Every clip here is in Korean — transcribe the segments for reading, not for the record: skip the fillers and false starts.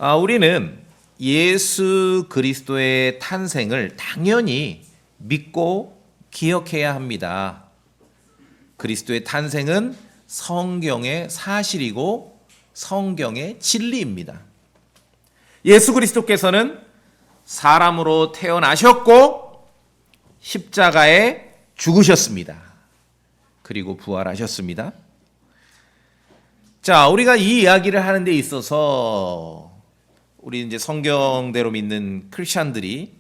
우리는 예수 그리스도의 탄생을 당연히 믿고 기억해야 합니다. 그리스도의 탄생은 성경의 사실이고 성경의 진리입니다. 예수 그리스도께서는 사람으로 태어나셨고 십자가에 죽으셨습니다. 그리고 부활하셨습니다. 자, 우리가 이 이야기를 하는 데 있어서 우리 이제 성경대로 믿는 크리스천들이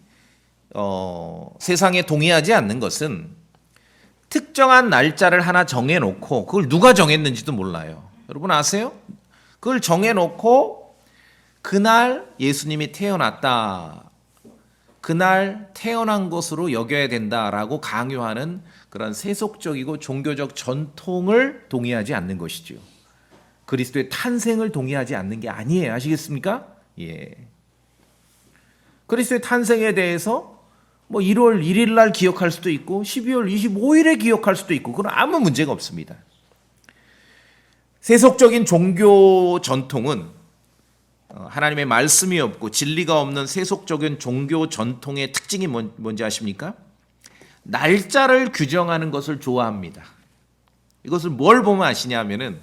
세상에 동의하지 않는 것은 특정한 날짜를 하나 정해놓고 그걸 누가 정했는지도 몰라요. 여러분 아세요? 그걸 정해놓고 그날 예수님이 태어났다. 그날 태어난 것으로 여겨야 된다라고 강요하는 그런 세속적이고 종교적 전통을 동의하지 않는 것이죠. 그리스도의 탄생을 동의하지 않는 게 아니에요. 아시겠습니까? 예. 그리스도의 탄생에 대해서 1월 1일 날 기억할 수도 있고 12월 25일에 기억할 수도 있고 그건 아무 문제가 없습니다. 세속적인 종교 전통은 하나님의 말씀이 없고 진리가 없는 세속적인 종교 전통의 특징이 뭔지 아십니까? 날짜를 규정하는 것을 좋아합니다. 이것을 뭘 보면 아시냐면은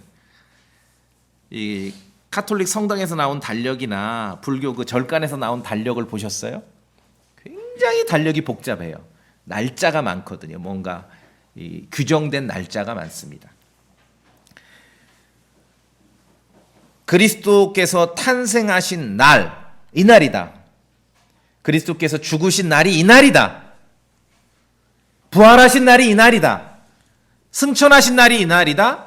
이 가톨릭 성당에서 나온 달력이나 불교 그 절간에서 나온 달력을 보셨어요? 굉장히 달력이 복잡해요. 날짜가 많거든요. 뭔가 규정된 날짜가 많습니다. 그리스도께서 탄생하신 날, 이날이다. 그리스도께서 죽으신 날이 이날이다. 부활하신 날이 이날이다. 승천하신 날이 이날이다.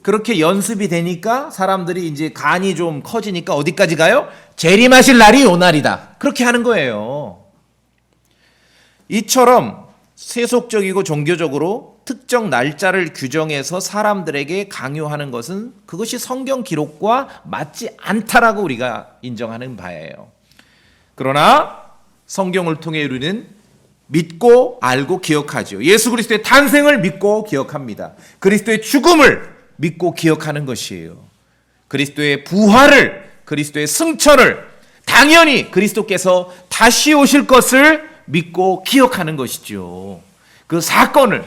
그렇게 연습이 되니까 사람들이 이제 간이 좀 커지니까 어디까지 가요? 재림하실 날이 요 날이다. 그렇게 하는 거예요. 이처럼 세속적이고 종교적으로 특정 날짜를 규정해서 사람들에게 강요하는 것은 그것이 성경 기록과 맞지 않다라고 우리가 인정하는 바예요. 그러나 성경을 통해 우리는 믿고 알고 기억하죠. 예수 그리스도의 탄생을 믿고 기억합니다. 그리스도의 죽음을 믿고 기억하는 것이에요. 그리스도의 부활을, 그리스도의 승천을, 당연히 그리스도께서 다시 오실 것을 믿고 기억하는 것이죠. 그 사건을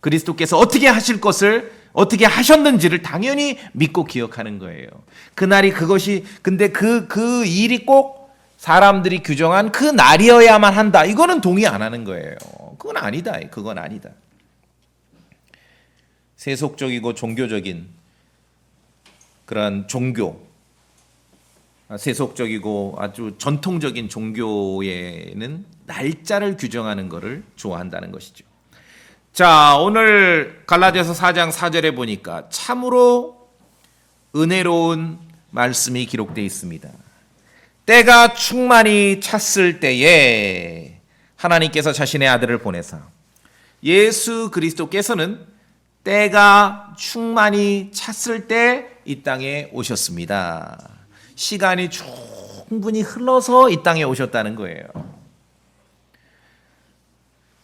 그리스도께서 어떻게 하실 것을 어떻게 하셨는지를 당연히 믿고 기억하는 거예요. 그날이 그것이 근데 그 일이 꼭 사람들이 규정한 그 날이어야만 한다. 이거는 동의 안 하는 거예요. 그건 아니다. 그건 아니다. 세속적이고 종교적인 그런 종교, 세속적이고 아주 전통적인 종교에는 날짜를 규정하는 것을 좋아한다는 것이죠. 자, 오늘 갈라디아서 4장 4절에 보니까 참으로 은혜로운 말씀이 기록되어 있습니다. 때가 충만히 찼을 때에 하나님께서 자신의 아들을 보내사 예수 그리스도께서는 때가 충만히 찼을 때 이 땅에 오셨습니다. 시간이 충분히 흘러서 이 땅에 오셨다는 거예요.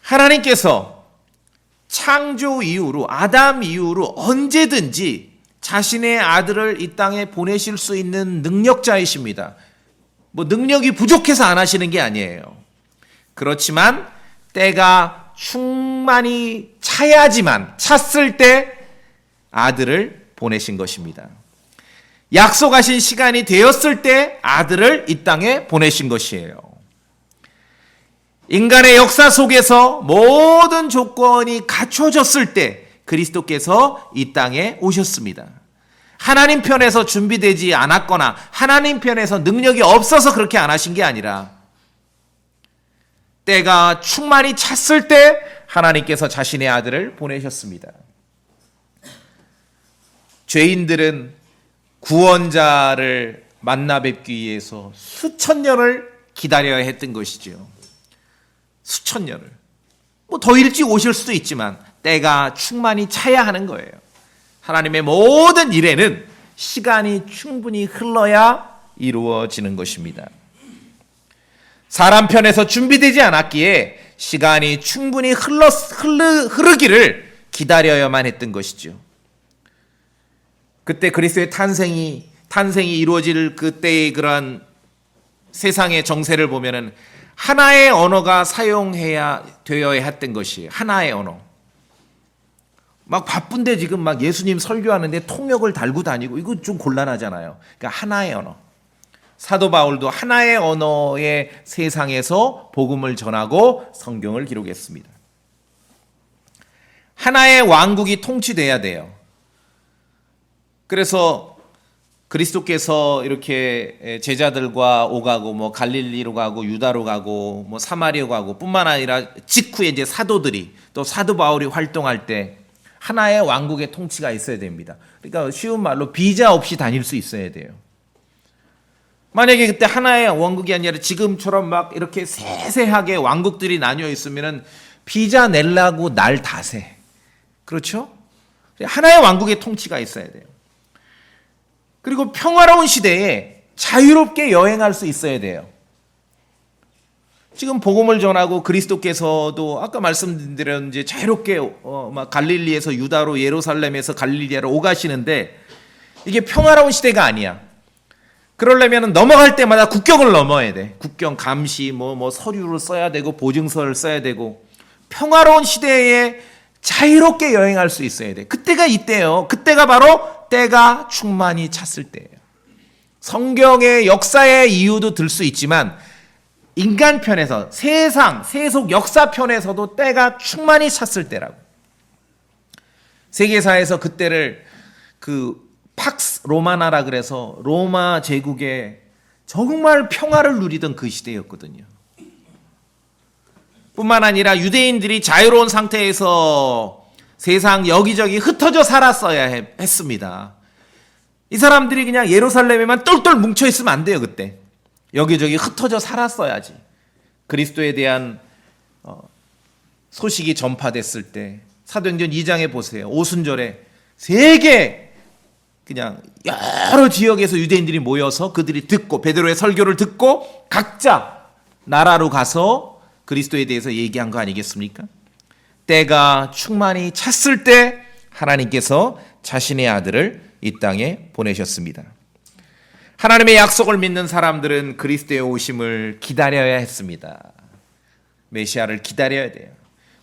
하나님께서 창조 이후로 아담 이후로 언제든지 자신의 아들을 이 땅에 보내실 수 있는 능력자이십니다. 능력이 부족해서 안 하시는 게 아니에요. 그렇지만 때가 충만히 차야지만 찼을 때 아들을 보내신 것입니다. 약속하신 시간이 되었을 때 아들을 이 땅에 보내신 것이에요. 인간의 역사 속에서 모든 조건이 갖춰졌을 때 그리스도께서 이 땅에 오셨습니다. 하나님 편에서 준비되지 않았거나 하나님 편에서 능력이 없어서 그렇게 안 하신 게 아니라 때가 충만히 찼을 때 하나님께서 자신의 아들을 보내셨습니다. 죄인들은 구원자를 만나 뵙기 위해서 수천 년을 기다려야 했던 것이죠. 수천 년을. 더 일찍 오실 수도 있지만 때가 충만히 차야 하는 거예요. 하나님의 모든 일에는 시간이 충분히 흘러야 이루어지는 것입니다. 사람 편에서 준비되지 않았기에 시간이 충분히 흐르기를 기다려야만 했던 것이죠. 그때 그리스도의 탄생이 탄생이 이루어질 그때의 그러한 세상의 정세를 보면은 하나의 언어가 사용해야 되어야 했던 것이 하나의 언어. 막 바쁜데 지금 막 예수님 설교하는데 통역을 달고 다니고 이거 좀 곤란하잖아요. 그러니까 하나의 언어. 사도 바울도 하나의 언어의 세상에서 복음을 전하고 성경을 기록했습니다. 하나의 왕국이 통치돼야 돼요. 그래서 그리스도께서 이렇게 제자들과 오가고 뭐 갈릴리로 가고 유다로 가고 뭐 사마리아 가고 뿐만 아니라 직후에 이제 사도들이 또 사도 바울이 활동할 때 하나의 왕국의 통치가 있어야 됩니다. 그러니까 쉬운 말로 비자 없이 다닐 수 있어야 돼요. 만약에 그때 하나의 왕국이 아니라 지금처럼 막 이렇게 세세하게 왕국들이 나뉘어 있으면은 비자 내려고 날 다세. 그렇죠? 하나의 왕국의 통치가 있어야 돼요. 그리고 평화로운 시대에 자유롭게 여행할 수 있어야 돼요. 지금 복음을 전하고 그리스도께서도 아까 말씀드렸는지 자유롭게 막 갈릴리에서 유다로 예루살렘에서 갈릴리로 오가시는데 이게 평화로운 시대가 아니야. 그러려면 넘어갈 때마다 국경을 넘어야 돼. 국경 감시 뭐 서류를 써야 되고 보증서를 써야 되고 평화로운 시대에 자유롭게 여행할 수 있어야 돼. 그때가 이때예요. 그때가 바로 때가 충만히 찼을 때예요. 성경의 역사의 이유도 들 수 있지만 인간 편에서 세상, 세속 역사 편에서도 때가 충만히 찼을 때라고. 세계사에서 그때를 팍스 로마나라 그래서 로마 제국의 정말 평화를 누리던 그 시대였거든요. 뿐만 아니라 유대인들이 자유로운 상태에서 세상 여기저기 흩어져 살았어야 했습니다. 이 사람들이 그냥 예루살렘에만 똘똘 뭉쳐 있으면 안 돼요. 그때 여기저기 흩어져 살았어야지. 그리스도에 대한 소식이 전파됐을 때 사도행전 2장에 보세요. 오순절에 세계 그냥 여러 지역에서 유대인들이 모여서 그들이 듣고 베드로의 설교를 듣고 각자 나라로 가서 그리스도에 대해서 얘기한 거 아니겠습니까? 때가 충만히 찼을 때 하나님께서 자신의 아들을 이 땅에 보내셨습니다. 하나님의 약속을 믿는 사람들은 그리스도의 오심을 기다려야 했습니다. 메시아를 기다려야 돼요.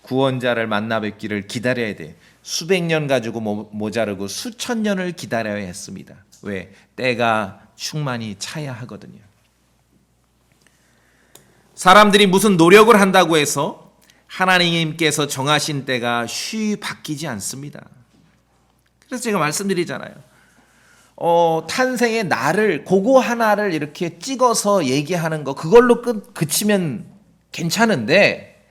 구원자를 만나 뵙기를 기다려야 돼요. 수백 년 가지고 모자르고 수천 년을 기다려야 했습니다. 왜? 때가 충만히 차야 하거든요. 사람들이 무슨 노력을 한다고 해서 하나님께서 정하신 때가 쉬이 바뀌지 않습니다. 그래서 제가 말씀드리잖아요. 탄생의 날을 그거 하나를 이렇게 찍어서 얘기하는 거 그걸로 그치면 괜찮은데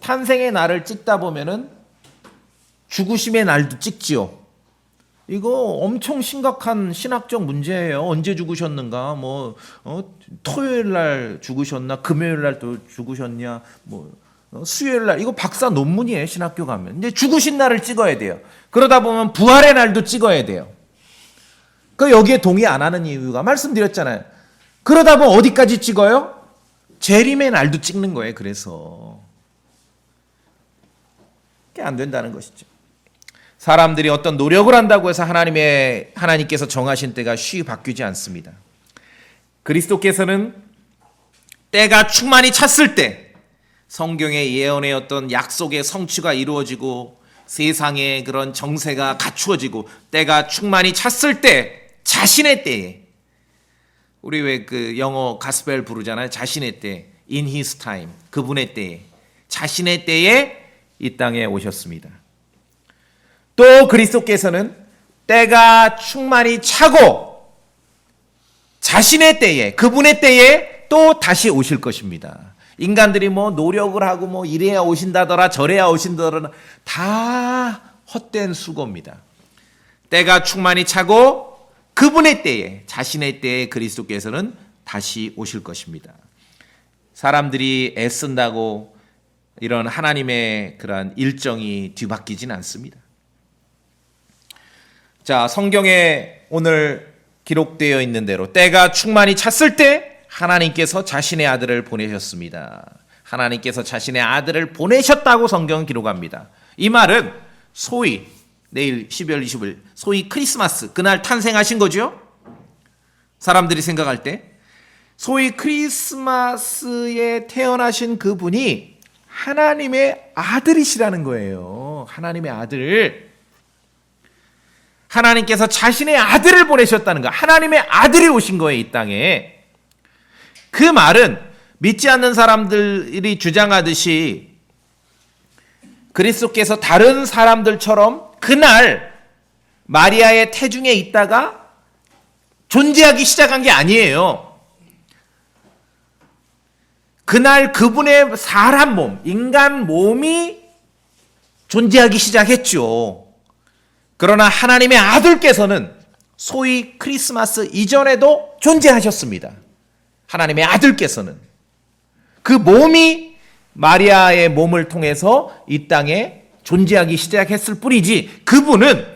탄생의 날을 찍다 보면은 죽으심의 날도 찍지요. 이거 엄청 심각한 신학적 문제예요. 언제 죽으셨는가? 토요일 날 죽으셨나? 금요일 날 또 죽으셨냐? 수요일 날 이거 박사 논문이에요. 신학교 가면. 근데 죽으신 날을 찍어야 돼요. 그러다 보면 부활의 날도 찍어야 돼요. 여기에 동의 안 하는 이유가 말씀드렸잖아요. 그러다 보면 어디까지 찍어요? 재림의 날도 찍는 거예요. 그래서 그게 안 된다는 것이죠. 사람들이 어떤 노력을 한다고 해서 하나님께서 정하신 때가 쉬이 바뀌지 않습니다. 그리스도께서는 때가 충만히 찼을 때 성경의 예언의 어떤 약속의 성취가 이루어지고 세상의 그런 정세가 갖추어지고 때가 충만히 찼을 때 자신의 때에 우리 왜 영어 가스펠 부르잖아요. 자신의 때 in his time 그분의 때에 자신의 때에 이 땅에 오셨습니다. 또 그리스도께서는 때가 충만히 차고 자신의 때에 그분의 때에 또 다시 오실 것입니다. 인간들이 노력을 하고 이래야 오신다더라 저래야 오신다더라 다 헛된 수고입니다. 때가 충만히 차고 그분의 때에 자신의 때에 그리스도께서는 다시 오실 것입니다. 사람들이 애쓴다고 이런 하나님의 그러한 일정이 뒤바뀌진 않습니다. 자, 성경에 오늘 기록되어 있는 대로 때가 충만히 찼을 때 하나님께서 자신의 아들을 보내셨습니다. 하나님께서 자신의 아들을 보내셨다고 성경은 기록합니다. 이 말은 소위 내일 12월 20일 소위 크리스마스 그날 탄생하신 거죠. 사람들이 생각할 때 소위 크리스마스에 태어나신 그분이 하나님의 아들이시라는 거예요. 하나님의 아들. 하나님께서 자신의 아들을 보내셨다는 거. 하나님의 아들이 오신 거예요, 이 땅에. 그 말은 믿지 않는 사람들이 주장하듯이 그리스도께서 다른 사람들처럼 그날 마리아의 태중에 있다가 존재하기 시작한 게 아니에요. 그날 그분의 사람 몸, 인간 몸이 존재하기 시작했죠. 그러나 하나님의 아들께서는 소위 크리스마스 이전에도 존재하셨습니다. 하나님의 아들께서는 그 몸이 마리아의 몸을 통해서 이 땅에 존재하기 시작했을 뿐이지, 그분은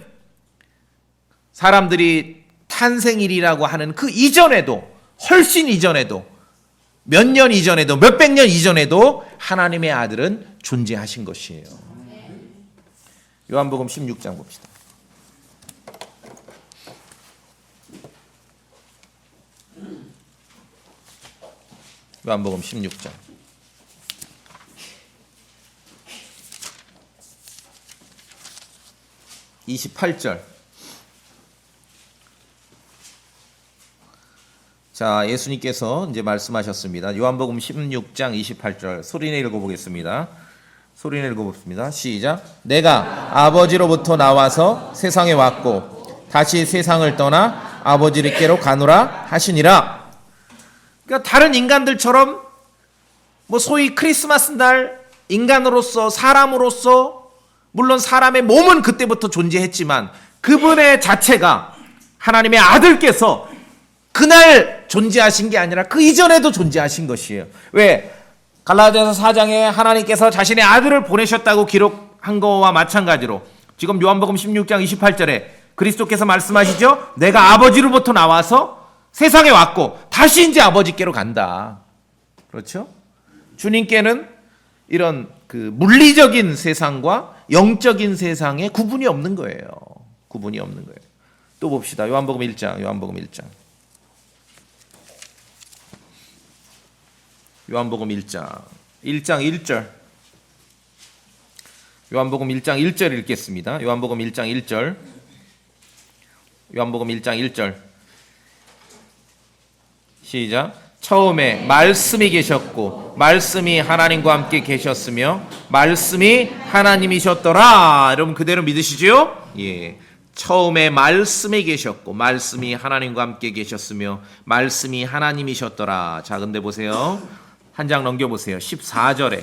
사람들이 탄생일이라고 하는 그 이전에도, 훨씬 이전에도, 몇 년 이전에도, 몇백 년 이전에도 하나님의 아들은 존재하신 것이에요. 요한복음 16장 봅시다. 요한복음 16장 28절. 자, 예수님께서 이제 말씀하셨습니다. 요한복음 16장 28절 소리내 읽어보겠습니다. 소리내 읽어봅니다. 시작. 내가 아버지로부터 나와서 세상에 왔고 다시 세상을 떠나 아버지께로 가노라 하시니라. 그러니까 다른 인간들처럼 뭐 소위 크리스마스 날 인간으로서, 사람으로서, 물론 사람의 몸은 그때부터 존재했지만 그분의 자체가, 하나님의 아들께서 그날 존재하신 게 아니라 그 이전에도 존재하신 것이에요. 왜? 갈라디아서 4장에 하나님께서 자신의 아들을 보내셨다고 기록한 거와 마찬가지로 지금 요한복음 16장 28절에 그리스도께서 말씀하시죠. 내가 아버지로부터 나와서 세상에 왔고 다시 이제 아버지께로 간다. 그렇죠? 주님께는 이런 그 물리적인 세상과 영적인 세상에 구분이 없는 거예요. 구분이 없는 거예요. 또 봅시다. 요한복음 1장. 요한복음 1장 1절. 요한복음 1장 1절 읽겠습니다. 요한복음 1장 1절. 요한복음 1장 1절. 시작. 처음에 말씀이 계셨고 말씀이 하나님과 함께 계셨으며 말씀이 하나님이셨더라. 여러분 그대로 믿으시죠? 예. 처음에 말씀이 계셨고 말씀이 하나님과 함께 계셨으며 말씀이 하나님이셨더라. 자, 근데 보세요. 한 장 넘겨보세요. 14절에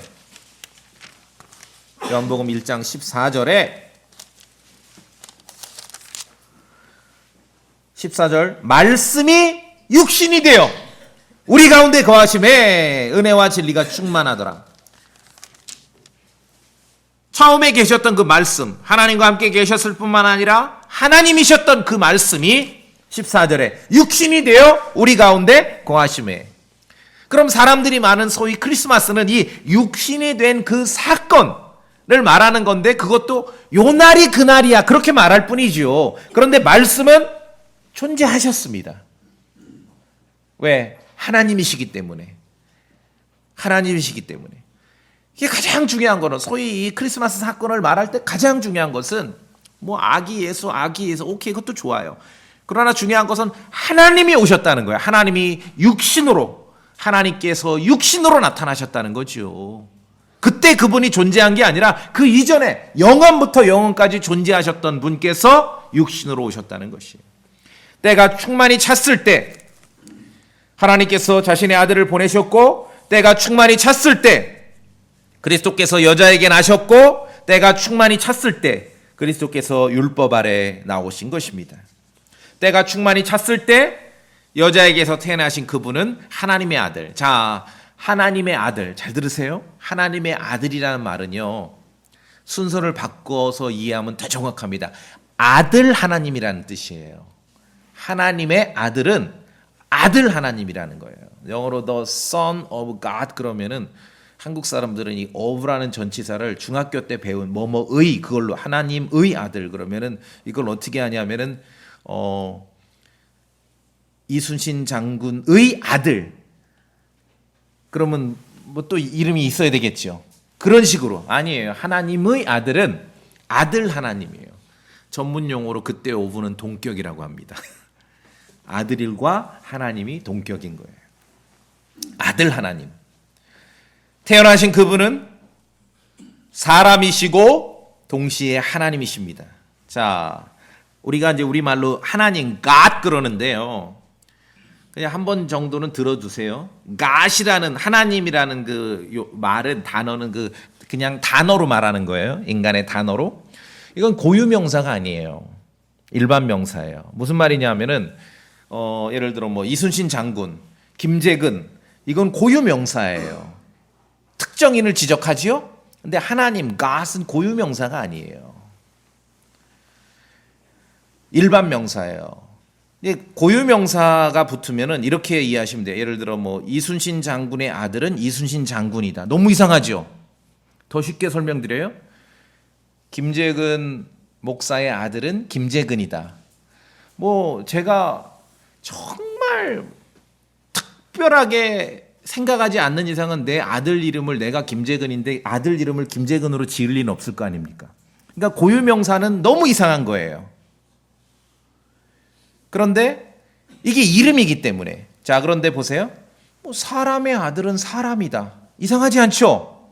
요한복음 1장 14절 말씀이 육신이 되어 우리 가운데 거하심에 은혜와 진리가 충만하더라. 처음에 계셨던 그 말씀, 하나님과 함께 계셨을 뿐만 아니라 하나님이셨던 그 말씀이 14절에 육신이 되어 우리 가운데 거하심에. 그럼 사람들이 많은 소위 크리스마스는 이 육신이 된 그 사건을 말하는 건데 그것도 요 날이 그 날이야 그렇게 말할 뿐이지요. 그런데 말씀은 존재하셨습니다. 왜? 하나님이시기 때문에. 하나님이시기 때문에. 이게 가장 중요한 거는 소위 이 크리스마스 사건을 말할 때 가장 중요한 것은 뭐 아기 예수 오케이 그것도 좋아요. 그러나 중요한 것은 하나님이 오셨다는 거예요. 하나님이 육신으로, 하나님께서 육신으로 나타나셨다는 거죠. 그때 그분이 존재한 게 아니라 그 이전에 영원부터 영원까지 존재하셨던 분께서 육신으로 오셨다는 것이에요. 때가 충만히 찼을 때 하나님께서 자신의 아들을 보내셨고 때가 충만히 찼을 때 그리스도께서 여자에게 나셨고 때가 충만히 찼을 때 그리스도께서 율법 아래 나오신 것입니다. 때가 충만히 찼을 때 여자에게서 태어나신 그분은 하나님의 아들. 자, 하나님의 아들. 잘 들으세요. 하나님의 아들이라는 말은요. 순서를 바꿔서 이해하면 더 정확합니다. 아들 하나님이라는 뜻이에요. 하나님의 아들은 아들 하나님이라는 거예요. 영어로 the son of God 그러면은 한국 사람들은 이 of라는 전치사를 중학교 때 배운 뭐뭐의 그걸로 하나님의 아들 그러면은 이걸 어떻게 하냐면은 이순신 장군의 아들. 그러면 뭐 또 이름이 있어야 되겠죠. 그런 식으로. 아니에요. 하나님의 아들은 아들 하나님이에요. 전문 용어로 그때 오분은 동격이라고 합니다. 아들일과 하나님이 동격인 거예요. 아들 하나님. 태어나신 그분은 사람이시고 동시에 하나님이십니다. 자, 우리가 이제 우리말로 하나님 God 그러는데요. 그냥 한 번 정도는 들어두세요. God이라는 하나님이라는 그 말은 단어는 그냥 단어로 말하는 거예요. 인간의 단어로. 이건 고유명사가 아니에요. 일반 명사예요. 무슨 말이냐면은 예를 들어 뭐 이순신 장군, 김재근 이건 고유명사예요. 특정인을 지적하지요. 근데 하나님 God은 고유명사가 아니에요. 일반 명사예요. 고유명사가 붙으면은 이렇게 이해하시면 돼요. 예를 들어 뭐 이순신 장군의 아들은 이순신 장군이다. 너무 이상하죠? 더 쉽게 설명드려요. 김재근 목사의 아들은 김재근이다. 뭐 제가 정말 특별하게 생각하지 않는 이상은 내 아들 이름을 내가 김재근인데 아들 이름을 김재근으로 지을 리는 없을 거 아닙니까? 그러니까 고유명사는 너무 이상한 거예요. 그런데 이게 이름이기 때문에. 자, 그런데 보세요. 뭐 사람의 아들은 사람이다. 이상하지 않죠?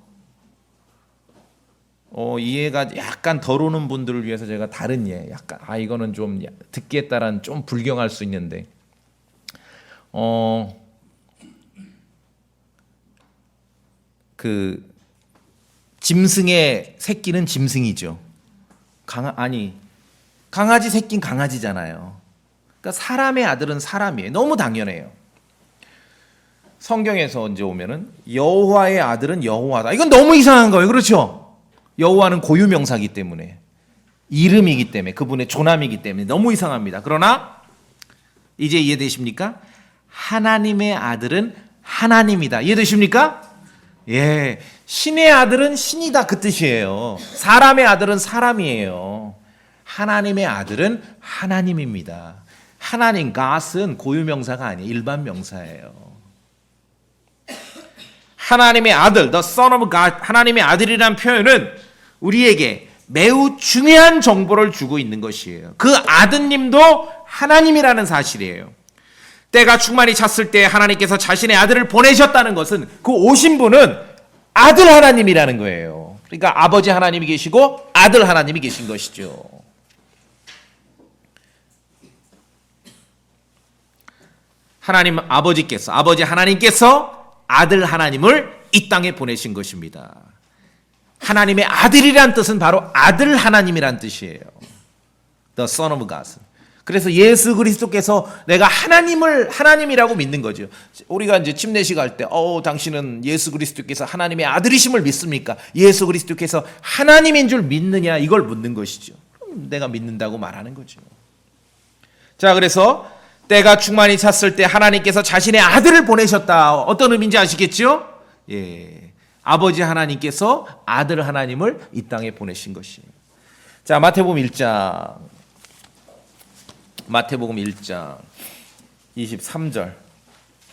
이해가 약간 덜 오는 분들을 위해서 제가 다른 예, 약간 이거는 좀 듣기에 따른 좀 불경할 수 있는데, 그 짐승의 새끼는 짐승이죠. 강아지 새끼는 강아지잖아요. 그러니까 사람의 아들은 사람이에요. 너무 당연해요. 성경에서 이제 오면은 여호와의 아들은 여호와다. 이건 너무 이상한 거예요. 그렇죠? 여호와는 고유명사이기 때문에, 이름이기 때문에, 그분의 조남이기 때문에 너무 이상합니다. 그러나 이제 이해되십니까? 하나님의 아들은 하나님이다. 이해되십니까? 예, 신의 아들은 신이다 그 뜻이에요. 사람의 아들은 사람이에요. 하나님의 아들은 하나님입니다. 하나님 God은 고유명사가 아니에요. 일반 명사예요. 하나님의 아들, the Son of God, 하나님의 아들이라는 표현은 우리에게 매우 중요한 정보를 주고 있는 것이에요. 그 아드님도 하나님이라는 사실이에요. 때가 충만히 찼을 때 하나님께서 자신의 아들을 보내셨다는 것은 그 오신 분은 아들 하나님이라는 거예요. 그러니까 아버지 하나님이 계시고 아들 하나님이 계신 것이죠. 하나님 아버지 하나님께서 아들 하나님을 이 땅에 보내신 것입니다. 하나님의 아들이란 뜻은 바로 아들 하나님이란 뜻이에요. The Son of God. 그래서 예수 그리스도께서 내가 하나님이라고 믿는 거죠. 우리가 이제 침례식 할 때, 당신은 예수 그리스도께서 하나님의 아들이심을 믿습니까? 예수 그리스도께서 하나님인 줄 믿느냐? 이걸 묻는 것이죠. 그럼 내가 믿는다고 말하는 거죠. 자, 그래서 때가 충만히 찼을 때 하나님께서 자신의 아들을 보내셨다. 어떤 의미인지 아시겠죠? 예, 아버지 하나님께서 아들 하나님을 이 땅에 보내신 것이에요. 자, 마태복음 1장 23절.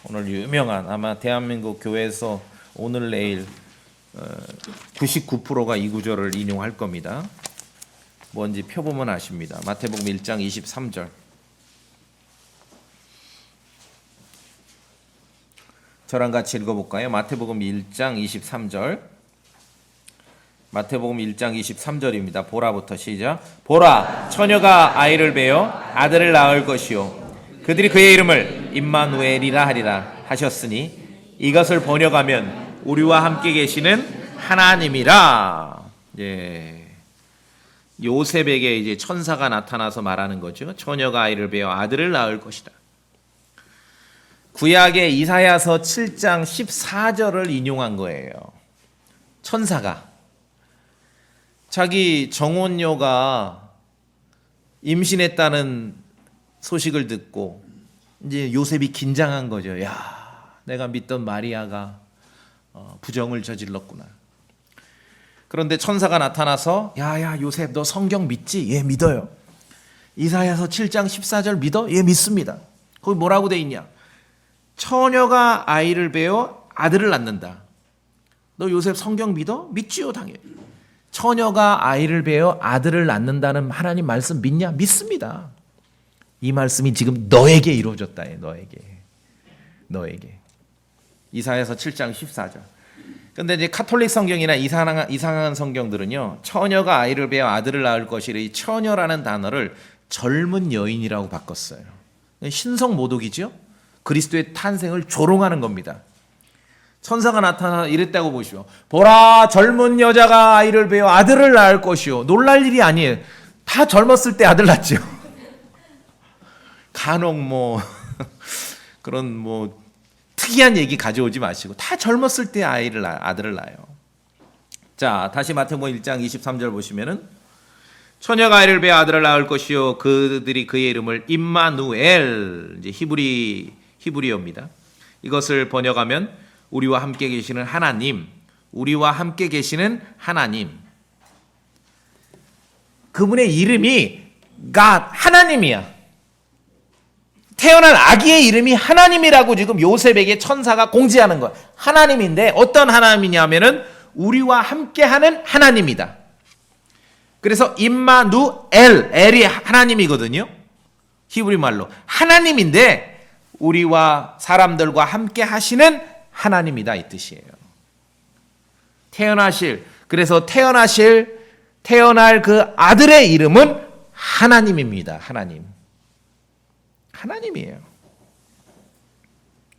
오늘 유명한, 아마 대한민국 교회에서 오늘 내일 99%가 이 구절을 인용할 겁니다. 뭔지 펴보면 아십니다. 마태복음 1장 23절. 저랑 같이 읽어볼까요? 마태복음 1장 23절. 마태복음 1장 23절입니다. 보라부터 시작. 보라, 처녀가 아이를 베어 아들을 낳을 것이요 그들이 그의 이름을 임마누엘이라 하리라 하셨으니 이것을 번역하면 우리와 함께 계시는 하나님이라. 예. 요셉에게 이제 천사가 나타나서 말하는 거죠. 처녀가 아이를 베어 아들을 낳을 것이다. 구약의 이사야서 7장 14절을 인용한 거예요. 천사가 자기 정혼녀가 임신했다는 소식을 듣고 이제 요셉이 긴장한 거죠. 야, 내가 믿던 마리아가 부정을 저질렀구나. 그런데 천사가 나타나서 야 요셉 너 성경 믿지? 예, 믿어요. 이사야서 7장 14절 믿어? 예, 믿습니다. 거기 뭐라고 돼 있냐? 처녀가 아이를 베어 아들을 낳는다. 너 요셉 성경 믿어? 믿지요, 당연히. 처녀가 아이를 베어 아들을 낳는다는 하나님 말씀 믿냐? 믿습니다. 이 말씀이 지금 너에게 이루어졌다. 너에게. 이사야서 7장 14절. 근데 이제 카톨릭 성경이나 이상한 성경들은요, 처녀가 아이를 베어 아들을 낳을 것이라 이 처녀라는 단어를 젊은 여인이라고 바꿨어요. 신성 모독이죠. 그리스도의 탄생을 조롱하는 겁니다. 천사가 나타나 이랬다고 보시오. 보라, 젊은 여자가 아이를 베어 아들을 낳을 것이오. 놀랄 일이 아니에요. 다 젊었을 때 아들 낳죠. 간혹 그런 특이한 얘기 가져오지 마시고 다 젊었을 때 아들을 낳아요. 자, 다시 마태복음 1장 23절 보시면은 처녀가 아이를 베어 아들을 낳을 것이요 그들이 그의 이름을 임마누엘, 이제 히브리어입니다. 이것을 번역하면 우리와 함께 계시는 하나님, 우리와 함께 계시는 하나님. 그분의 이름이 God, 하나님이야. 태어날 아기의 이름이 하나님이라고 지금 요셉에게 천사가 공지하는 거야. 하나님인데 어떤 하나님이냐면은 우리와 함께하는 하나님이다. 그래서 임마누엘, 엘이 하나님이거든요. 히브리 말로 하나님인데 우리와 사람들과 함께 하시는 하나님이다, 이 뜻이에요. 그래서 태어날 그 아들의 이름은 하나님입니다. 하나님이에요.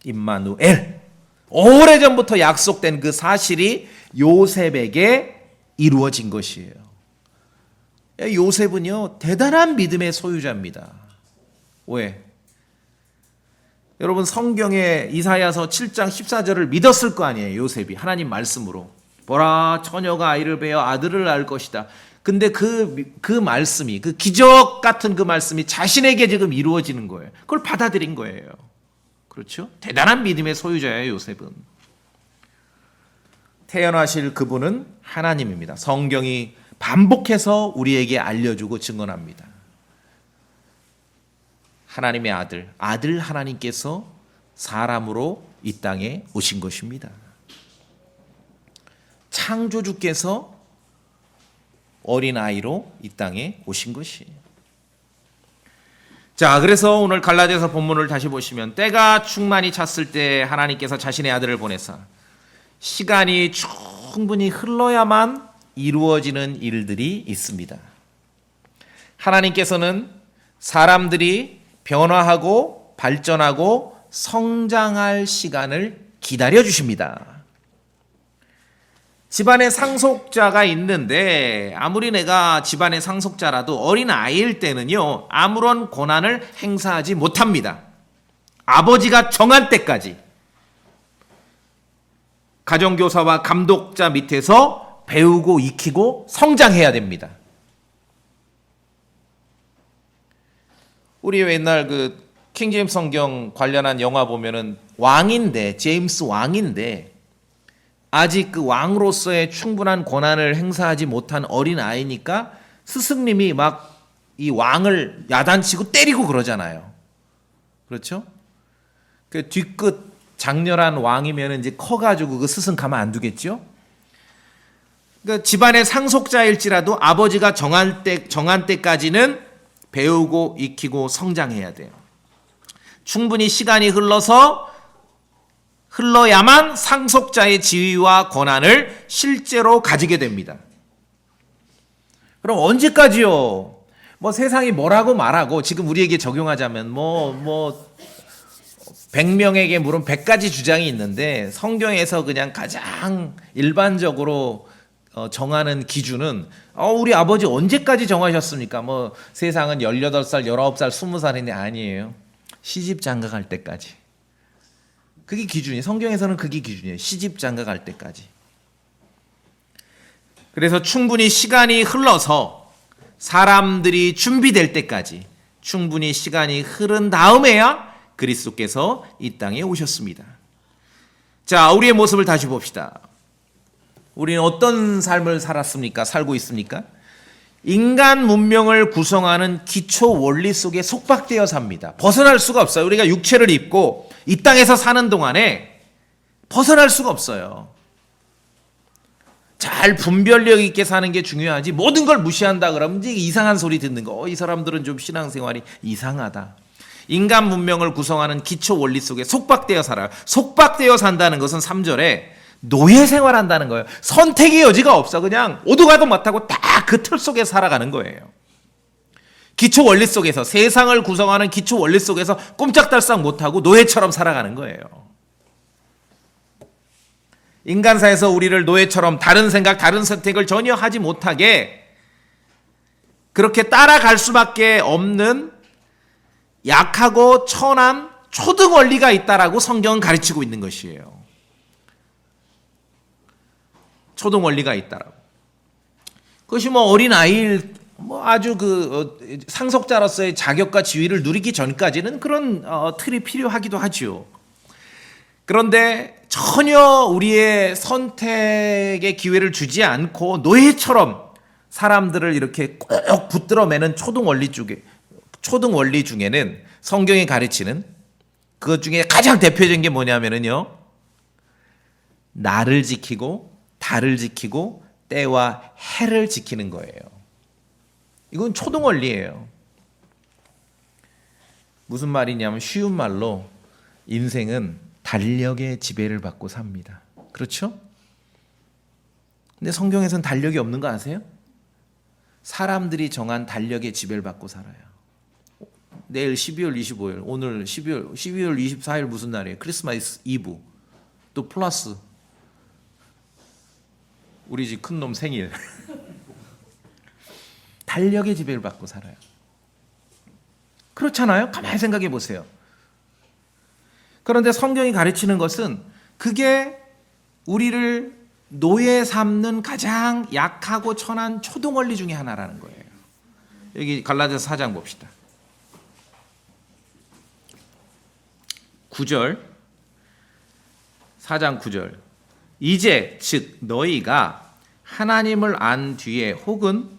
임마누엘. 오래전부터 약속된 그 사실이 요셉에게 이루어진 것이에요. 요셉은요, 대단한 믿음의 소유자입니다. 왜? 여러분, 성경의 이사야서 7장 14절을 믿었을 거 아니에요, 요셉이. 하나님 말씀으로. 보라, 처녀가 아이를 베어 아들을 낳을 것이다. 근데 그 말씀이, 그 기적 같은 그 말씀이 자신에게 지금 이루어지는 거예요. 그걸 받아들인 거예요. 그렇죠? 대단한 믿음의 소유자예요, 요셉은. 태어나실 그분은 하나님입니다. 성경이 반복해서 우리에게 알려주고 증언합니다. 하나님의 아들 하나님께서 사람으로 이 땅에 오신 것입니다. 창조주께서 어린아이로 이 땅에 오신 것이에요. 자, 그래서 오늘 갈라디아서 본문을 다시 보시면 때가 충만히 찼을 때 하나님께서 자신의 아들을 보내사 시간이 충분히 흘러야만 이루어지는 일들이 있습니다. 하나님께서는 사람들이 변화하고 발전하고 성장할 시간을 기다려 주십니다. 집안에 상속자가 있는데 아무리 내가 집안의 상속자라도 어린 아이일 때는요, 아무런 권한을 행사하지 못합니다. 아버지가 정할 때까지 가정교사와 감독자 밑에서 배우고 익히고 성장해야 됩니다. 우리 옛날 그 킹제임스 성경 관련한 영화 보면은 왕인데, 제임스 왕인데 아직 그 왕으로서의 충분한 권한을 행사하지 못한 어린 아이니까 스승님이 막 이 왕을 야단치고 때리고 그러잖아요. 그렇죠? 그 뒤끝 장렬한 왕이면 이제 커가지고 그 스승 가만 안 두겠죠? 그러니까 집안의 상속자일지라도 아버지가 정한 때까지는 배우고 익히고 성장해야 돼요. 충분히 시간이 흘러야만 상속자의 지위와 권한을 실제로 가지게 됩니다. 그럼 언제까지요? 세상이 뭐라고 말하고 지금 우리에게 적용하자면 100명에게 물은 100가지 주장이 있는데 성경에서 그냥 가장 일반적으로 정하는 기준은 우리 아버지 언제까지 정하셨습니까? 세상은 18살, 19살, 20살인데 아니에요. 시집 장가갈 때까지. 그게 기준이에요. 성경에서는 그게 기준이에요. 시집 장가갈 때까지. 그래서 충분히 시간이 흘러서 사람들이 준비될 때까지 충분히 시간이 흐른 다음에야 그리스도께서 이 땅에 오셨습니다. 자, 우리의 모습을 다시 봅시다. 우리는 어떤 삶을 살고 있습니까? 인간 문명을 구성하는 기초 원리 속에 속박되어 삽니다. 벗어날 수가 없어요. 우리가 육체를 입고 이 땅에서 사는 동안에 벗어날 수가 없어요. 잘 분별력 있게 사는 게 중요하지, 모든 걸 무시한다 그러면 이제 이상한 소리 듣는 거. 이 사람들은 좀 신앙생활이 이상하다. 인간 문명을 구성하는 기초 원리 속에 속박되어 살아요. 속박되어 산다는 것은 3절에 노예 생활한다는 거예요. 선택의 여지가 없어. 그냥 오도 가도 못하고 딱 그 틀 속에 살아가는 거예요. 기초 원리 속에서, 세상을 구성하는 기초 원리 속에서 꼼짝달싹 못하고 노예처럼 살아가는 거예요. 인간사에서 우리를 노예처럼 다른 생각, 다른 선택을 전혀 하지 못하게 그렇게 따라갈 수밖에 없는 약하고 천한 초등 원리가 있다라고 성경은 가르치고 있는 것이에요. 초등 원리가 있다라고. 그것이 뭐 어린 아이일 아주 상속자로서의 자격과 지위를 누리기 전까지는 그런 틀이 필요하기도 하죠. 그런데 전혀 우리의 선택의 기회를 주지 않고 노예처럼 사람들을 이렇게 꼭 붙들어 매는 초등 원리 중에는 성경이 가르치는 그것 중에 가장 대표적인 게 뭐냐면요, 나를 지키고 달을 지키고 때와 해를 지키는 거예요. 이건 초등 원리예요. 무슨 말이냐면 쉬운 말로 인생은 달력의 지배를 받고 삽니다. 그렇죠? 근데 성경에서는 달력이 없는 거 아세요? 사람들이 정한 달력의 지배를 받고 살아요. 내일 12월 25일, 오늘 12월 24일 무슨 날이에요? 크리스마스 이브. 또 플러스 우리 집 큰놈 생일. 달력의 지배를 받고 살아요. 그렇잖아요? 가만히 생각해 보세요. 그런데 성경이 가르치는 것은 그게 우리를 노예 삼는 가장 약하고 천한 초등 원리 중에 하나라는 거예요. 여기 갈라디아서 4장 봅시다. 9절, 4장 9절. 이제 즉 너희가 하나님을 안 뒤에 혹은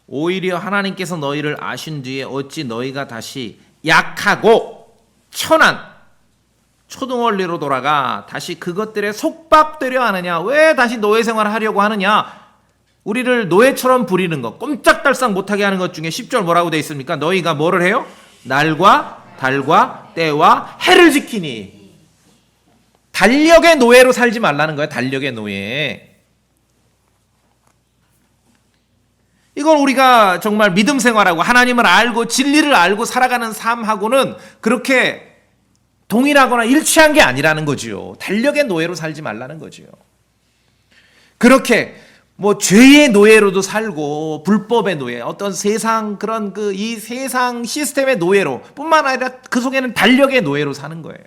오히려 하나님께서 너희를 아신 뒤에 어찌 너희가 다시 약하고 천한 초등 원리로 돌아가 다시 그것들에 속박되려 하느냐? 왜 다시 노예 생활을 하려고 하느냐? 우리를 노예처럼 부리는 것, 꼼짝달싹 못하게 하는 것 중에 10절 뭐라고 되어 있습니까? 너희가 뭐를 해요? 날과 달과 때와 해를 지키니. 달력의 노예로 살지 말라는 거예요. 달력의 노예. 이건 우리가 정말 믿음 생활하고 하나님을 알고 진리를 알고 살아가는 삶하고는 그렇게 동일하거나 일치한 게 아니라는 거지요. 달력의 노예로 살지 말라는 거지요. 그렇게 죄의 노예로도 살고 불법의 노예, 어떤 세상 그런 이 세상 시스템의 노예로 뿐만 아니라 그 속에는 달력의 노예로 사는 거예요.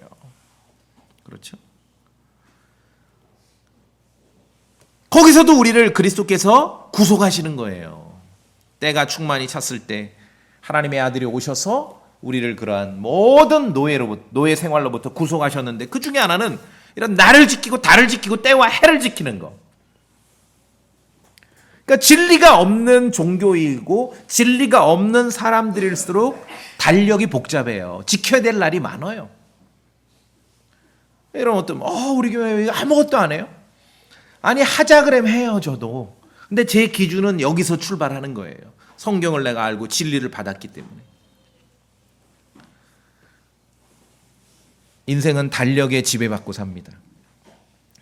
그렇죠? 거기서도 우리를 그리스도께서 구속하시는 거예요. 때가 충만히 찼을 때 하나님의 아들이 오셔서 우리를 그러한 모든 노예 생활로부터 구속하셨는데 그 중에 하나는 이런 나를 지키고 달을 지키고 때와 해를 지키는 거. 그러니까 진리가 없는 종교이고 진리가 없는 사람들일수록 달력이 복잡해요. 지켜야 될 날이 많아요. 이런 것도 우리 교회 아무것도 안 해요? 아니 하자 그러면 해요 저도. 근데 제 기준은 여기서 출발하는 거예요. 성경을 내가 알고 진리를 받았기 때문에. 인생은 달력에 지배받고 삽니다.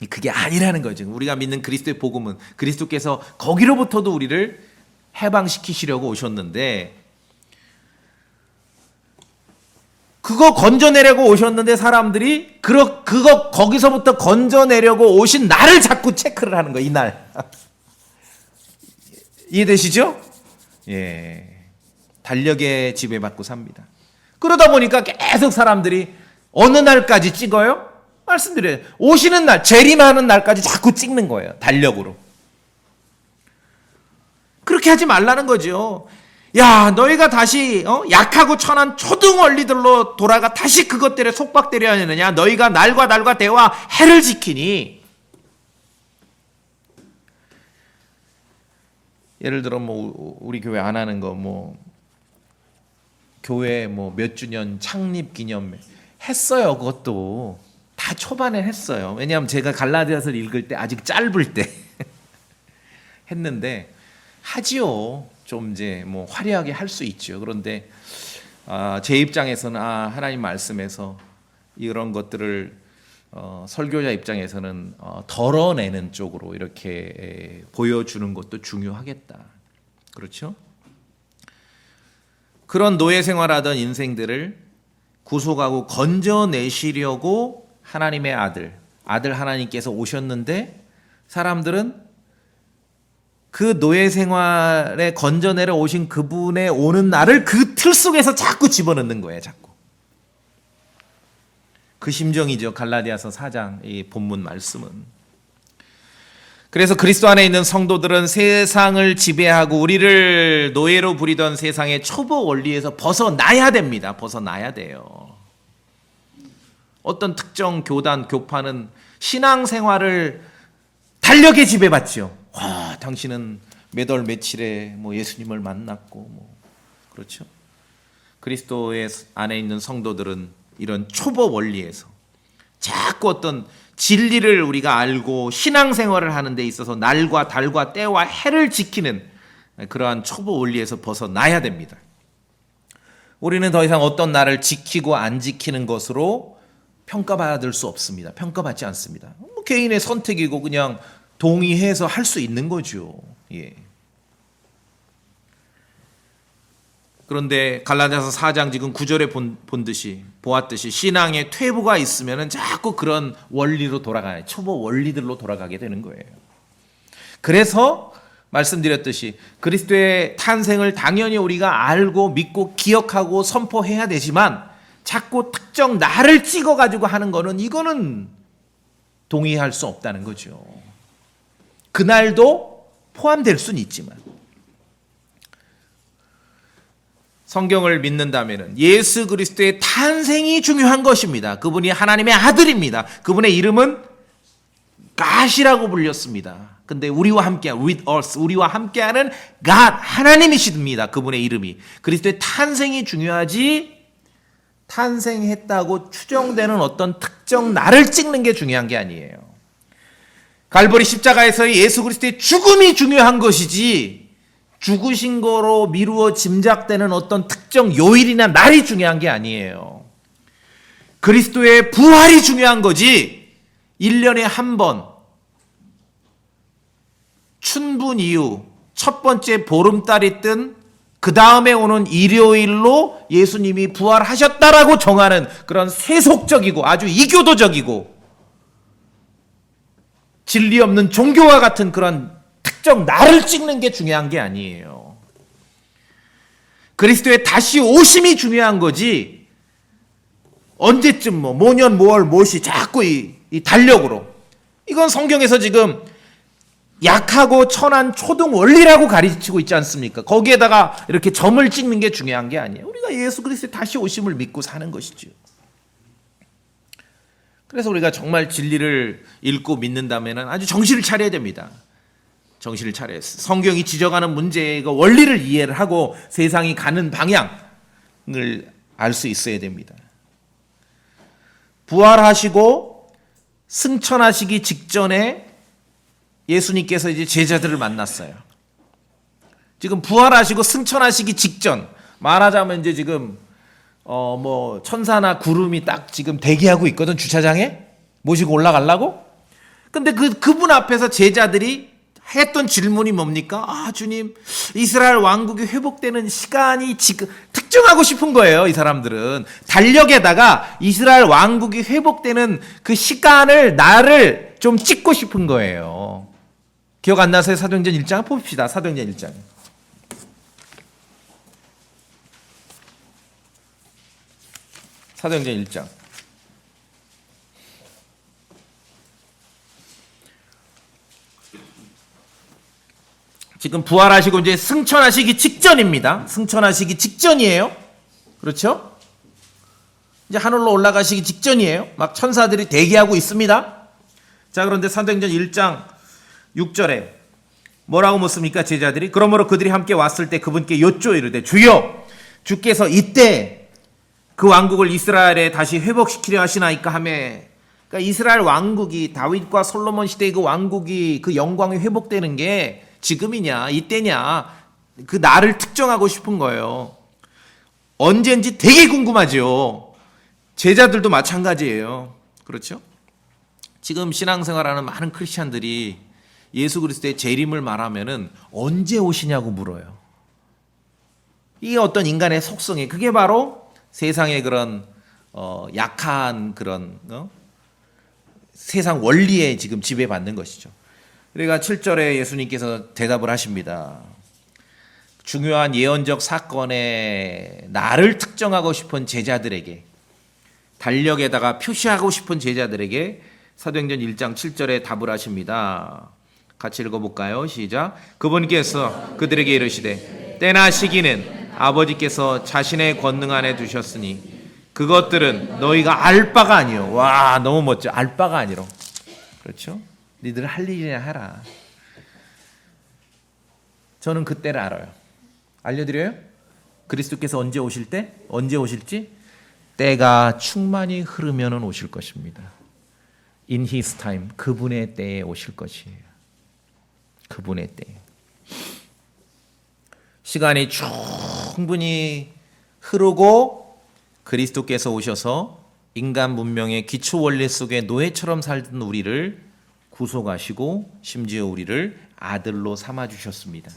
그게 아니라는 거죠. 우리가 믿는 그리스도의 복음은 그리스도께서 거기로부터도 우리를 해방시키시려고 오셨는데 그거 건져내려고 오셨는데 사람들이 그거 거기서부터 건져내려고 오신 날을 자꾸 체크를 하는 거예요. 이 날. 이해되시죠? 예. 달력에 지배받고 삽니다. 그러다 보니까 계속 사람들이 어느 날까지 찍어요? 말씀드려요. 오시는 날, 재림하는 날까지 자꾸 찍는 거예요. 달력으로. 그렇게 하지 말라는 거죠. 야, 너희가 다시 약하고 천한 초등 원리들로 돌아가 다시 그것들에 속박되려 하느냐? 너희가 날과 달과 때와 해를 지키니. 예를 들어 뭐 우리 교회 안 하는 거 뭐 교회 뭐 몇 주년 창립 기념 했어요. 그것도 다 초반에 했어요. 왜냐하면 제가 갈라디아서를 읽을 때 아직 짧을 때 했는데 하지요. 좀 이제 뭐 화려하게 할 수 있죠. 그런데 제 입장에서는 하나님 말씀에서 이런 것들을 설교자 입장에서는 덜어내는 쪽으로 이렇게 보여주는 것도 중요하겠다. 그렇죠? 그런 노예 생활하던 인생들을 구속하고 건져내시려고 하나님의 아들 하나님께서 오셨는데 사람들은 그 노예 생활에 건져내려 오신 그분의 오는 날을 그 틀 속에서 자꾸 집어넣는 거예요. 자꾸. 그 심정이죠. 갈라디아서 4장 이 본문 말씀은. 그래서 그리스도 안에 있는 성도들은 세상을 지배하고 우리를 노예로 부리던 세상의 초보 원리에서 벗어나야 됩니다. 벗어나야 돼요. 어떤 특정 교단, 교파는 신앙생활을 달력에 지배받죠. 와, 당신은 몇 월 며칠에 뭐 예수님을 만났고 뭐 그렇죠. 그리스도의 안에 있는 성도들은 이런 초보 원리에서 자꾸 어떤 진리를 우리가 알고 신앙생활을 하는 데 있어서 날과 달과 때와 해를 지키는 그러한 초보 원리에서 벗어나야 됩니다. 우리는 더 이상 어떤 날을 지키고 안 지키는 것으로 평가받을 수 없습니다. 평가받지 않습니다. 뭐 개인의 선택이고 그냥 동의해서 할 수 있는 거죠. 예. 그런데 갈라디아서 4장 지금 9절에 보았듯이 신앙에 퇴보가 있으면 자꾸 그런 원리로 돌아가요. 초보 원리들로 돌아가게 되는 거예요. 그래서 말씀드렸듯이 그리스도의 탄생을 당연히 우리가 알고 믿고 기억하고 선포해야 되지만 자꾸 특정 날을 찍어가지고 하는 거는 이거는 동의할 수 없다는 거죠. 그날도 포함될 수는 있지만 성경을 믿는다면 예수 그리스도의 탄생이 중요한 것입니다. 그분이 하나님의 아들입니다. 그분의 이름은 God이라고 불렸습니다. 근데 우리와 함께 with us, 우리와 함께하는 God, 하나님이십니다. 그분의 이름이. 그리스도의 탄생이 중요하지 탄생했다고 추정되는 어떤 특정 날을 찍는 게 중요한 게 아니에요. 갈보리 십자가에서의 예수 그리스도의 죽음이 중요한 것이지 죽으신 거로 미루어 짐작되는 어떤 특정 요일이나 날이 중요한 게 아니에요. 그리스도의 부활이 중요한 거지 1년에 한 번 춘분 이후 첫 번째 보름달이 뜬 그 다음에 오는 일요일로 예수님이 부활하셨다라고 정하는 그런 세속적이고 아주 이교도적이고 진리 없는 종교와 같은 그런 특정 날을 찍는 게 중요한 게 아니에요. 그리스도의 다시 오심이 중요한 거지 언제쯤 뭐년 뭐월 뭐시 자꾸 이 달력으로 이건 성경에서 지금 약하고 천한 초등 원리라고 가르치고 있지 않습니까? 거기에다가 이렇게 점을 찍는 게 중요한 게 아니에요. 우리가 예수 그리스도의 다시 오심을 믿고 사는 것이죠. 그래서 우리가 정말 진리를 읽고 믿는다면 아주 정신을 차려야 됩니다. 정신을 차려야 해요. 성경이 지적하는 문제의 그 원리를 이해를 하고 세상이 가는 방향을 알 수 있어야 됩니다. 부활하시고 승천하시기 직전에 예수님께서 이제 제자들을 만났어요. 지금 부활하시고 승천하시기 직전, 말하자면 이제 지금 뭐 천사나 구름이 딱 지금 대기하고 있거든, 주차장에 모시고 올라가려고. 근데 그분 앞에서 제자들이 했던 질문이 뭡니까? 주님, 이스라엘 왕국이 회복되는 시간이 지금 특정하고 싶은 거예요. 이 사람들은 달력에다가 이스라엘 왕국이 회복되는 그 시간을 날을 좀 찍고 싶은 거예요. 기억 안 나서요? 사도행전 1장 봅시다. 사도행전 1장. 사도행전 1장. 지금 부활하시고 이제 승천하시기 직전입니다. 승천하시기 직전이에요. 그렇죠? 이제 하늘로 올라가시기 직전이에요. 막 천사들이 대기하고 있습니다. 자, 그런데 사도행전 1장 6절에 뭐라고 묻습니까? 제자들이. 그러므로 그들이 함께 왔을 때 그분께 여쭈어 이르되 주여 주께서 이때 그 왕국을 이스라엘에 다시 회복시키려 하시나이까 하며, 그러니까 이스라엘 왕국이 다윗과 솔로몬 시대의 그 왕국이 그 영광이 회복되는 게 지금이냐 이때냐, 그 날을 특정하고 싶은 거예요. 언젠지 되게 궁금하죠. 제자들도 마찬가지예요. 그렇죠? 지금 신앙생활하는 많은 크리스찬들이 예수 그리스도의 재림을 말하면은 언제 오시냐고 물어요. 이게 어떤 인간의 속성이, 그게 바로 세상의 그런 약한 그런 세상 원리에 지금 지배받는 것이죠. 그러니까 7절에 예수님께서 대답을 하십니다. 중요한 예언적 사건의 날을 특정하고 싶은 제자들에게, 달력에다가 표시하고 싶은 제자들에게 사도행전 1장 7절에 답을 하십니다. 같이 읽어볼까요? 시작. 그분께서 그들에게 이르시되 때나 시기는 아버지께서 자신의 권능 안에 두셨으니 그것들은 너희가 알 바가 아니요. 와, 너무 멋져. 알 바가 아니로. 그렇죠? 니들 할 일이나 해라. 저는 그때를 알아요. 알려드려요? 그리스도께서 언제 오실 때? 언제 오실지? 때가 충만히 흐르면 오실 것입니다. In His time, 그분의 때에 오실 것이에요. 그분의 때. 시간이 충분히 흐르고 그리스도께서 오셔서 인간 문명의 기초 원리 속에 노예처럼 살던 우리를 구속하시고 심지어 우리를 아들로 삼아 주셨습니다.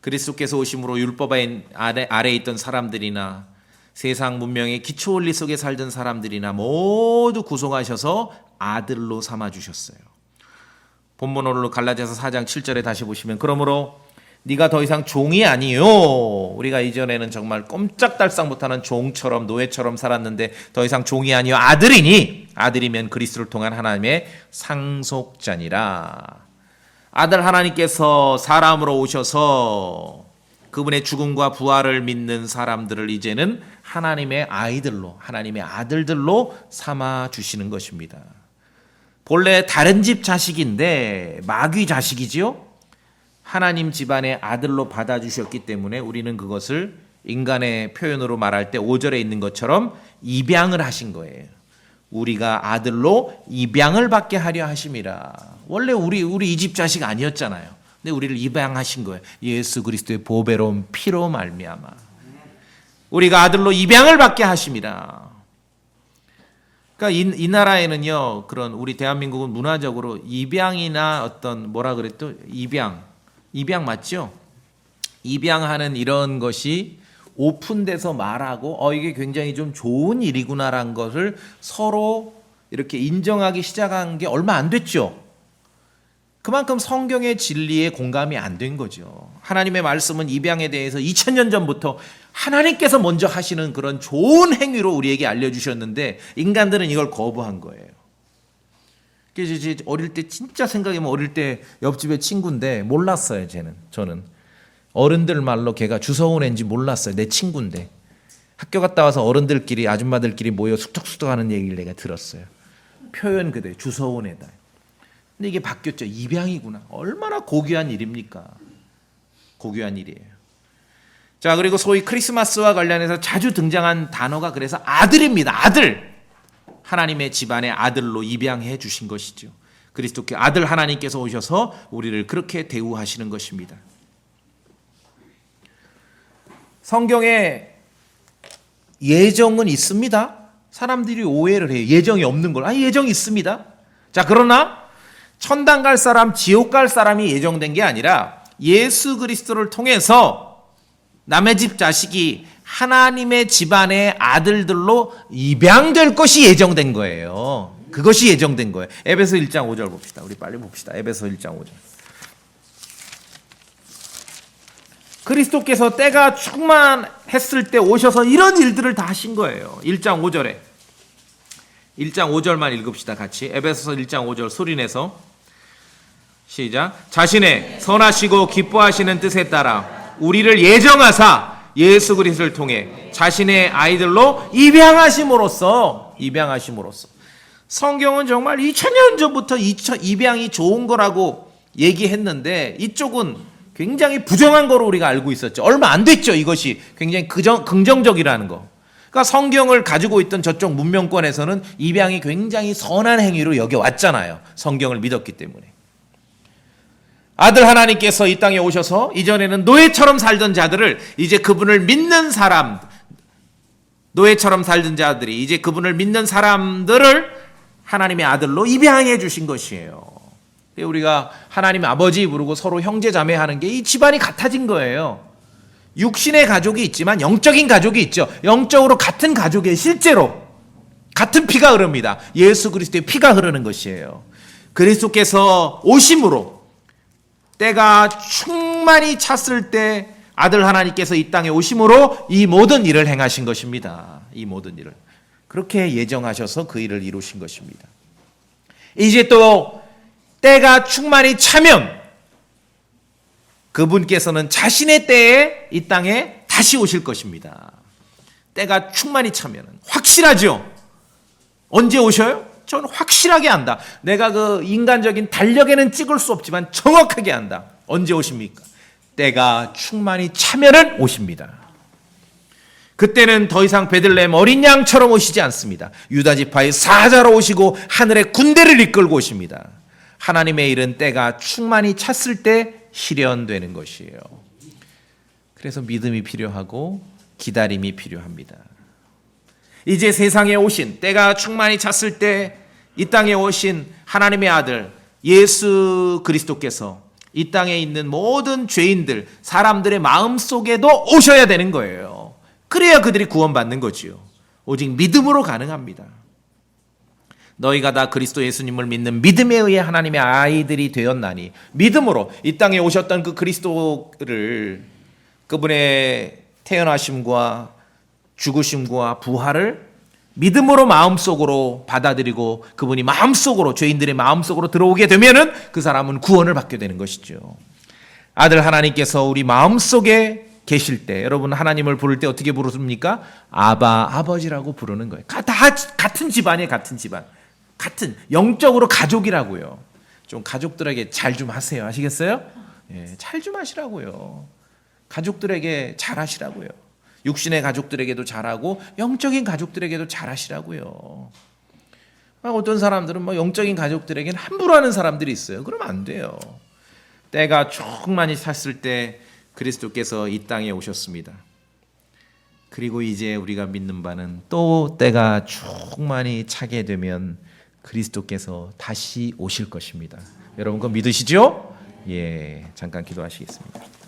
그리스도께서 오심으로 율법 아래에 있던 사람들이나 세상 문명의 기초 원리 속에 살던 사람들이나 모두 구속하셔서 아들로 삼아 주셨어요. 본문으로 갈라디아서 4장 7절에 다시 보시면 그러므로 네가 더 이상 종이 아니요. 우리가 이전에는 정말 꼼짝달싹 못하는 종처럼 노예처럼 살았는데 더 이상 종이 아니요 아들이니, 아들이면 그리스도를 통한 하나님의 상속자니라. 아들 하나님께서 사람으로 오셔서 그분의 죽음과 부활을 믿는 사람들을 이제는 하나님의 아이들로, 하나님의 아들들로 삼아 주시는 것입니다. 본래 다른 집 자식인데 마귀 자식이지요. 하나님 집안의 아들로 받아주셨기 때문에 우리는 그것을 인간의 표현으로 말할 때 5절에 있는 것처럼 입양을 하신 거예요. 우리가 아들로 입양을 받게 하려 하심이라. 원래 우리 이 집 자식 아니었잖아요. 근데 우리를 입양하신 거예요. 예수 그리스도의 보배로운 피로 말미암아 우리가 아들로 입양을 받게 하심이라. 그러니까 이 나라에는요, 그런 우리 대한민국은 문화적으로 입양이나 어떤 뭐라 그랬죠? 입양 맞죠? 입양하는 이런 것이 오픈돼서 말하고 이게 굉장히 좀 좋은 일이구나라는 것을 서로 이렇게 인정하기 시작한 게 얼마 안 됐죠. 그만큼 성경의 진리에 공감이 안 된 거죠. 하나님의 말씀은 입양에 대해서 2000년 전부터 하나님께서 먼저 하시는 그런 좋은 행위로 우리에게 알려주셨는데 인간들은 이걸 거부한 거예요. 그래서 어릴 때 진짜 생각해보면 어릴 때 옆집에 친구인데 몰랐어요. 저는 어른들 말로 걔가 주서운 애인지 몰랐어요. 내 친구인데 학교 갔다 와서 어른들끼리 아줌마들끼리 모여 숙덕숙덕하는 얘기를 내가 들었어요. 표현 그대로 주서운 애다. 근데 이게 바뀌었죠. 입양이구나. 얼마나 고귀한 일입니까? 고귀한 일이에요. 자, 그리고 소위 크리스마스와 관련해서 자주 등장한 단어가 그래서 아들입니다. 아들. 하나님의 집안의 아들로 입양해 주신 것이죠. 그리스도께 아들 하나님께서 오셔서 우리를 그렇게 대우하시는 것입니다. 성경에 예정은 있습니다. 사람들이 오해를 해요. 예정이 없는 걸. 예정이 있습니다. 자, 그러나 천당 갈 사람, 지옥 갈 사람이 예정된 게 아니라 예수 그리스도를 통해서 남의 집 자식이 하나님의 집안의 아들들로 입양될 것이 예정된 거예요. 그것이 예정된 거예요. 에베소 1장 5절 봅시다. 우리 빨리 봅시다. 에베소 1장 5절. 그리스도께서 때가 충만했을 때 오셔서 이런 일들을 다 하신 거예요. 1장 5절에. 1장 5절만 읽읍시다. 같이. 에베소서 1장 5절 소리내서. 시작. 자신의 선하시고 기뻐하시는 뜻에 따라 우리를 예정하사 예수 그리스도를 통해 자신의 아이들로 입양하심으로써 성경은 정말 2000년 전부터 입양이 좋은 거라고 얘기했는데 이쪽은 굉장히 부정한 거로 우리가 알고 있었죠. 얼마 안 됐죠. 이것이 굉장히 긍정적이라는 거. 그러니까 성경을 가지고 있던 저쪽 문명권에서는 입양이 굉장히 선한 행위로 여겨왔잖아요. 성경을 믿었기 때문에. 아들 하나님께서 이 땅에 오셔서 이전에는 노예처럼 살던 자들을 이제 그분을 믿는 사람, 노예처럼 살던 자들이 이제 그분을 믿는 사람들을 하나님의 아들로 입양해 주신 것이에요. 우리가 하나님 아버지 부르고 서로 형제 자매 하는 게 이 집안이 같아진 거예요. 육신의 가족이 있지만 영적인 가족이 있죠. 영적으로 같은 가족에 실제로 같은 피가 흐릅니다. 예수 그리스도의 피가 흐르는 것이에요. 그리스도께서 오심으로 때가 충만히 찼을 때 아들 하나님께서 이 땅에 오심으로 이 모든 일을 행하신 것입니다. 이 모든 일을 그렇게 예정하셔서 그 일을 이루신 것입니다. 이제 또 때가 충만히 차면 그분께서는 자신의 때에 이 땅에 다시 오실 것입니다. 때가 충만히 차면 확실하죠. 언제 오셔요? 저는 확실하게 안다. 내가 그 인간적인 달력에는 찍을 수 없지만 정확하게 안다. 언제 오십니까? 때가 충만히 차면은 오십니다. 그때는 더 이상 베들레헴 어린 양처럼 오시지 않습니다. 유다 지파의 사자로 오시고 하늘의 군대를 이끌고 오십니다. 하나님의 일은 때가 충만히 찼을 때 실현되는 것이에요. 그래서 믿음이 필요하고 기다림이 필요합니다. 이제 세상에 오신 때가 충만히 찼을 때 이 땅에 오신 하나님의 아들 예수 그리스도께서 이 땅에 있는 모든 죄인들, 사람들의 마음속에도 오셔야 되는 거예요. 그래야 그들이 구원받는 거지요. 오직 믿음으로 가능합니다. 너희가 다 그리스도 예수님을 믿는 믿음에 의해 하나님의 아이들이 되었나니 믿음으로 이 땅에 오셨던 그 그리스도를 그분의 태어나심과 죽으심과 부활을 믿음으로 마음속으로 받아들이고 그분이 마음속으로 죄인들의 마음속으로 들어오게 되면은 그 사람은 구원을 받게 되는 것이죠. 아들 하나님께서 우리 마음속에 계실 때 여러분 하나님을 부를 때 어떻게 부르십니까? 아바 아버지라고 부르는 거예요. 다 같은 집안이에요. 같은 집안. 같은 영적으로 가족이라고요. 좀 가족들에게 잘 좀 하세요. 아시겠어요? 예, 잘 좀 하시라고요. 가족들에게 잘 하시라고요. 육신의 가족들에게도 잘하고 영적인 가족들에게도 잘하시라고요. 어떤 사람들은 뭐 영적인 가족들에게는 함부로 하는 사람들이 있어요. 그러면 안 돼요. 때가 충만히 찼을 때 그리스도께서 이 땅에 오셨습니다. 그리고 이제 우리가 믿는 바는 또 때가 충만히 차게 되면 그리스도께서 다시 오실 것입니다. 여러분 그거 믿으시죠? 예, 잠깐 기도하시겠습니다.